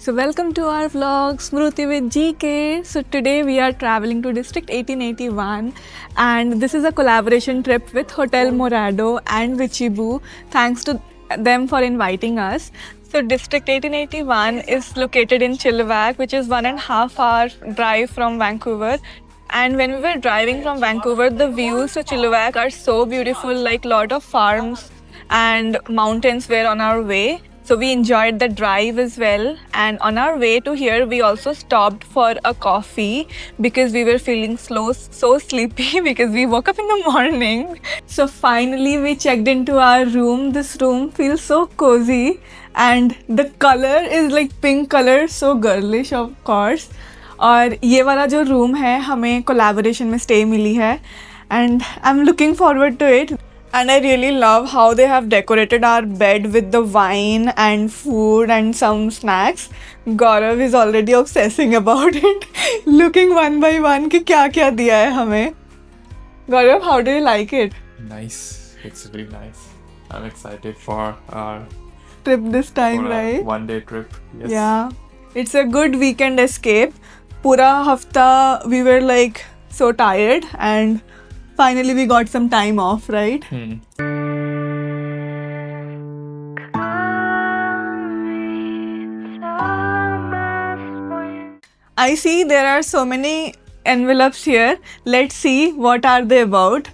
So welcome to our vlog Smruti with GK. So today we are traveling to District 1881 and this is a collaboration trip with Hotel Morado and Vichibu. Thanks to them for inviting us. So District 1881 is located in Chilliwack, which is 1.5 hour drive from Vancouver. And when we were driving from Vancouver, the views to Chilliwack are so beautiful, like lot of farms and mountains were on our way. So we enjoyed the drive as well. And on our way to here, we also stopped for a coffee because we were feeling so sleepy because we woke up in the morning. So finally, we checked into our room. This room feels so cozy, and the color is like pink color, so girlish of course. और ये वाला जो room है हमें collaboration में stay मिली है and I am looking forward to it and I really love how they have decorated our bed with the wine and food and some snacks. Gaurav is already obsessing about it, looking one by one कि क्या क्या दिया है हमें. Gaurav, how do you like it? Nice. It's really nice. I'm excited for our Trip this time, right? one-day trip. Yes. Yeah. It's a good weekend escape. पूरा हफ्ता we were like so tired and finally we got some time off, right? I see there are so many envelopes here. Let's see what are they about.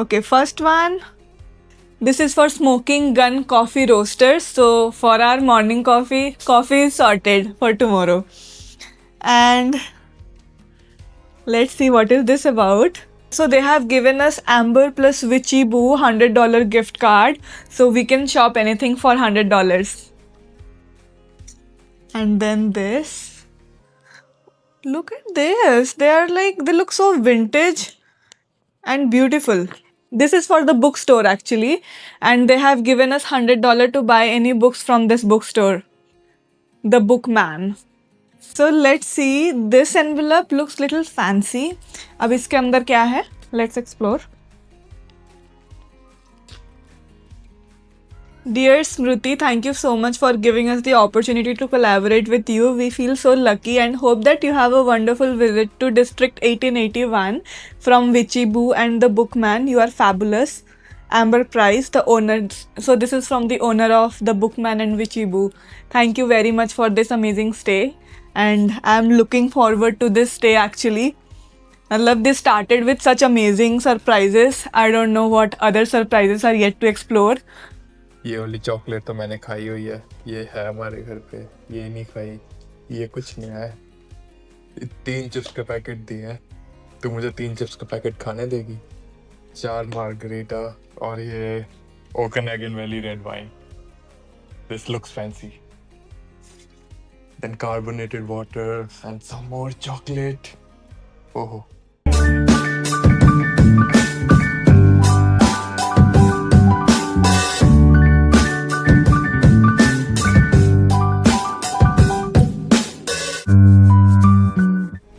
Okay, first one. This is for Smoking Gun Coffee Roasters. So for our morning coffee is sorted for tomorrow. And let's see what is this about. So they have given us Amber plus Vichibu $100 gift card. So we can shop anything for $100. And then this. Look at this. They look so vintage and beautiful. This is for the bookstore actually. And they have given us $100 to buy any books from this bookstore. The Bookman. So let's see. This envelope looks little fancy. अब इसके अंदर क्या है? Let's explore. Dear Smruti, thank you so much for giving us the opportunity to collaborate with you. We feel so lucky and hope that you have a wonderful visit to District 1881 from Vichibu and the Bookman. You are fabulous. Amber Price, the owner. So this is from the owner of the Bookman and Vichibu. Thank you very much for this amazing stay. And I'm looking forward to this stay actually. I love this started with such amazing surprises. I don't know what other surprises are yet to explore. ये वाली chocolate तो मैंने खाई हुई है. ये है हमारे घर पे. ये नहीं खाई. ये कुछ नहीं है. 3 चिप्स का पैकेट दिए हैं. तू मुझे 3 चिप्स का पैकेट खाने देगी. 4 मार्गरीटा और ये Okanagan Valley red wine. This looks fancy. Then carbonated water and some more chocolate. Oh.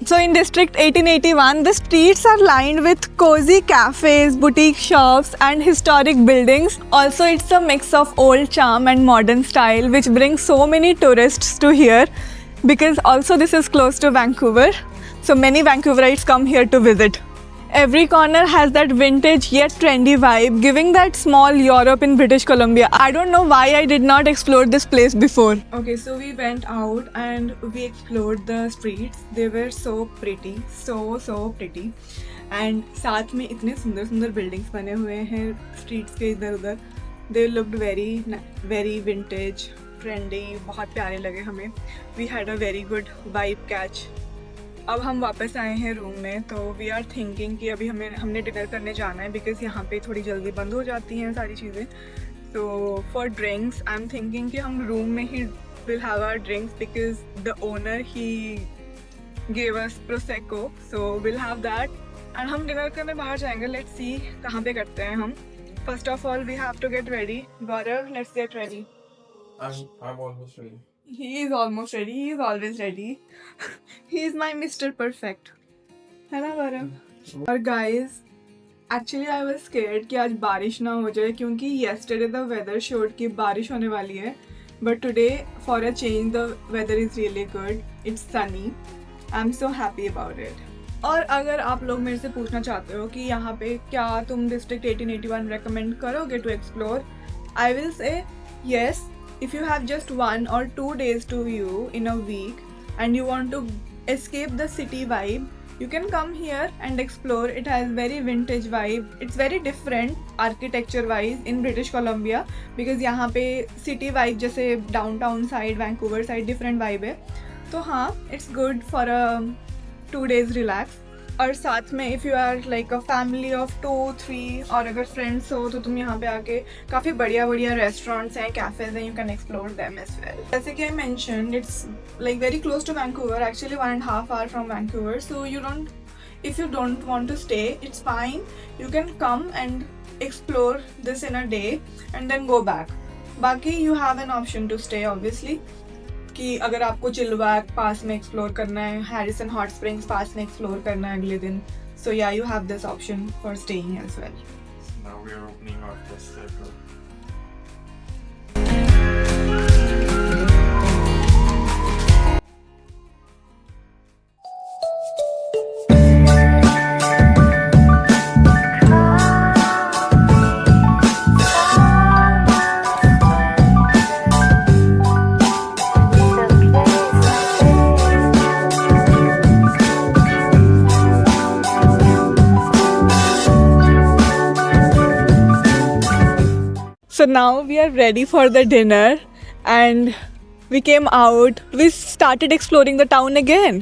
So in District 1881, the streets are lined with cozy cafes, boutique shops and historic buildings. Also, it's a mix of old charm and modern style which brings so many tourists to here because also this is close to Vancouver. So many Vancouverites come here to visit. Every corner has that vintage yet trendy vibe, giving that small Europe in British Columbia. I don't know why I did not explore this place before. Okay, so we went out and we explored the streets. They were so pretty, so pretty. And साथ में इतने सुंदर buildings बने हुए हैं streets के इधर उधर. They looked very vintage, trendy, बहुत प्यारे लगे हमें. We had a very good vibe catch. अब हम वापस आए हैं रूम में तो वी आर थिंकिंग कि अभी हमने डिनर करने जाना है बिकॉज यहाँ पे थोड़ी जल्दी बंद हो जाती हैं सारी चीज़ें. तो for drinks I am thinking कि हम रूम में ही will have our drinks because the owner he gave us prosecco. So will have that and हम डिनर करने बाहर जाएंगे. लेट्स सी कहाँ पे करते हैं हम. First of all we have to get ready. Gaurav, let's get ready. I'm almost ready. He is almost ready. He is always ready. He is my Mr. Perfect. है ना गौरव? और guys, actually I was scared कि आज बारिश ना हो जाए क्योंकि yesterday the weather showed कि बारिश होने वाली है. but today for a change the weather is really good. It's sunny. I'm so happy about it. और अगर आप लोग मेरे से पूछना चाहते हो कि यहाँ पे क्या तुम डिस्ट्रिक्ट 1881 recommend करोगे to explore, I will say yes. If you have just 1 or 2 days to you in a week and you want to escape the city vibe, you can come here and explore. It has very vintage vibe. It's very different architecture wise in British Columbia because यहाँ पे city vibe जैसे downtown side, Vancouver side different vibe है. तो हाँ, it's good for a 2 days relax. और साथ में if you are like a family of 2-3 और अगर फ्रेंड्स हो तो तुम यहाँ पे आके काफ़ी बढ़िया बढ़िया रेस्टोरेंट्स हैं, कैफ़ेज हैं, you can explore them as well. जैसे कि I mentioned, it's like very close to Vancouver, actually 1.5 hour from Vancouver. So you don't, if you don't want to stay, it's fine. You can come and explore this in a day and then go back. बाकी you have an option to stay obviously. कि अगर आपको चिलवैक पास में explore करना है, Harrison hot springs पास में explore करना है अगले दिन, सो या you have this option for staying as well. Now we are opening our first circle. So now we are ready for the dinner and we came out. We started exploring the town again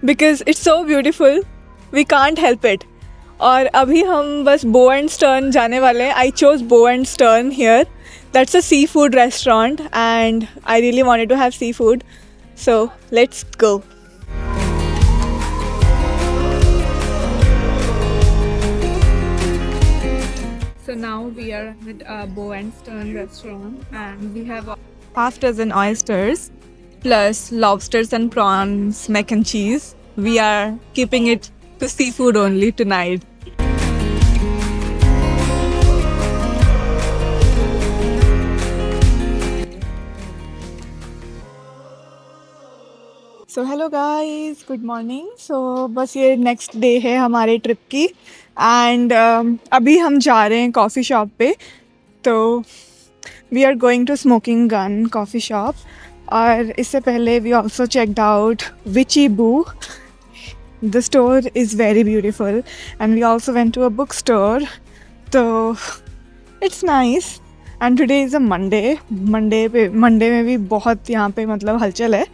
because it's so beautiful. We can't help it. और अभी हम बस Bow and Stern जाने वाले हैं. I chose Bow and Stern here. That's a seafood restaurant and I really wanted to have seafood. So let's go. So now we are at Bow and Stern restaurant and we have half dozen oysters plus lobsters and prawns, mac and cheese. We are keeping it to seafood only tonight. So hello guys, good morning. So बस ये next day है हमारे trip की and अभी हम जा रहे हैं coffee shop पे. तो we are going to Smoking Gun coffee shop. और इससे पहले we also checked out Witchy Boo. The store is very beautiful and we also went to a bookstore. So it's nice. And today is a Monday. Monday में भी बहुत यहाँ पे मतलब हलचल है.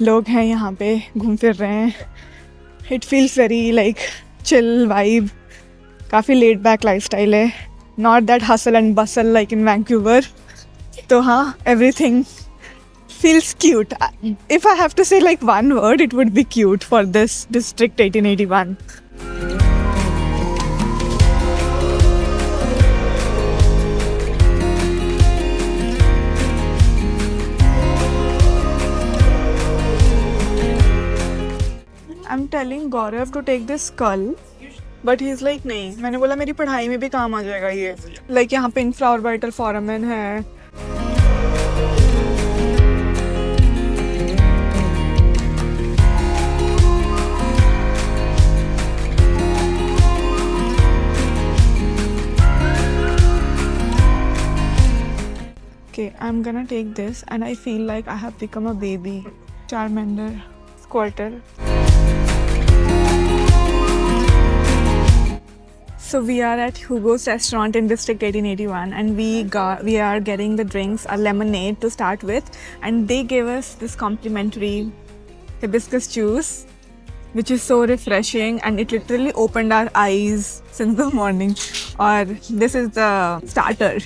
लोग हैं यहाँ पे, घूम फिर रहे हैं. It feels very like chill vibe. काफ़ी laid back lifestyle है. Not that hustle and bustle like in Vancouver. तो हाँ, everything feels cute. If I have to say like one word, it would be cute for this District 1881. I'm telling Gaurav to take this skull, but he's like नहीं. मैंने बोला मेरी पढ़ाई में भी काम आ जाएगा ये. Like यहाँ पे इंफ्राऑर्बिटल फोरामेन है. Okay, I'm gonna take this and I feel like I have become a baby. Charmander, Squirtle. So we are at Hugo's restaurant in District 1881 and we are getting the drinks, a lemonade to start with, and they gave us this complimentary hibiscus juice which is so refreshing and it literally opened our eyes since the morning. Or this is the starter.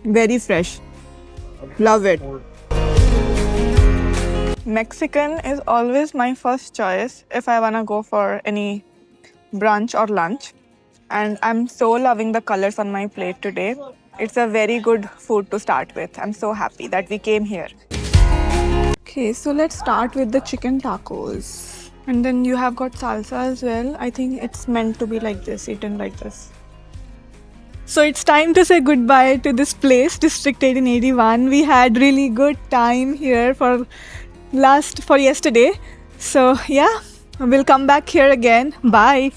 Very fresh. Love it. Mexican is always my first choice if I wanna go for any brunch or lunch. And I'm so loving the colors on my plate today. It's a very good food to start with. I'm so happy that we came here. Okay, so let's start with the chicken tacos. And then you have got salsa as well. I think it's meant to be like this, eaten like this. So it's time to say goodbye to this place, District 1881. We had really good time here for yesterday. So yeah, we'll come back here again. Bye.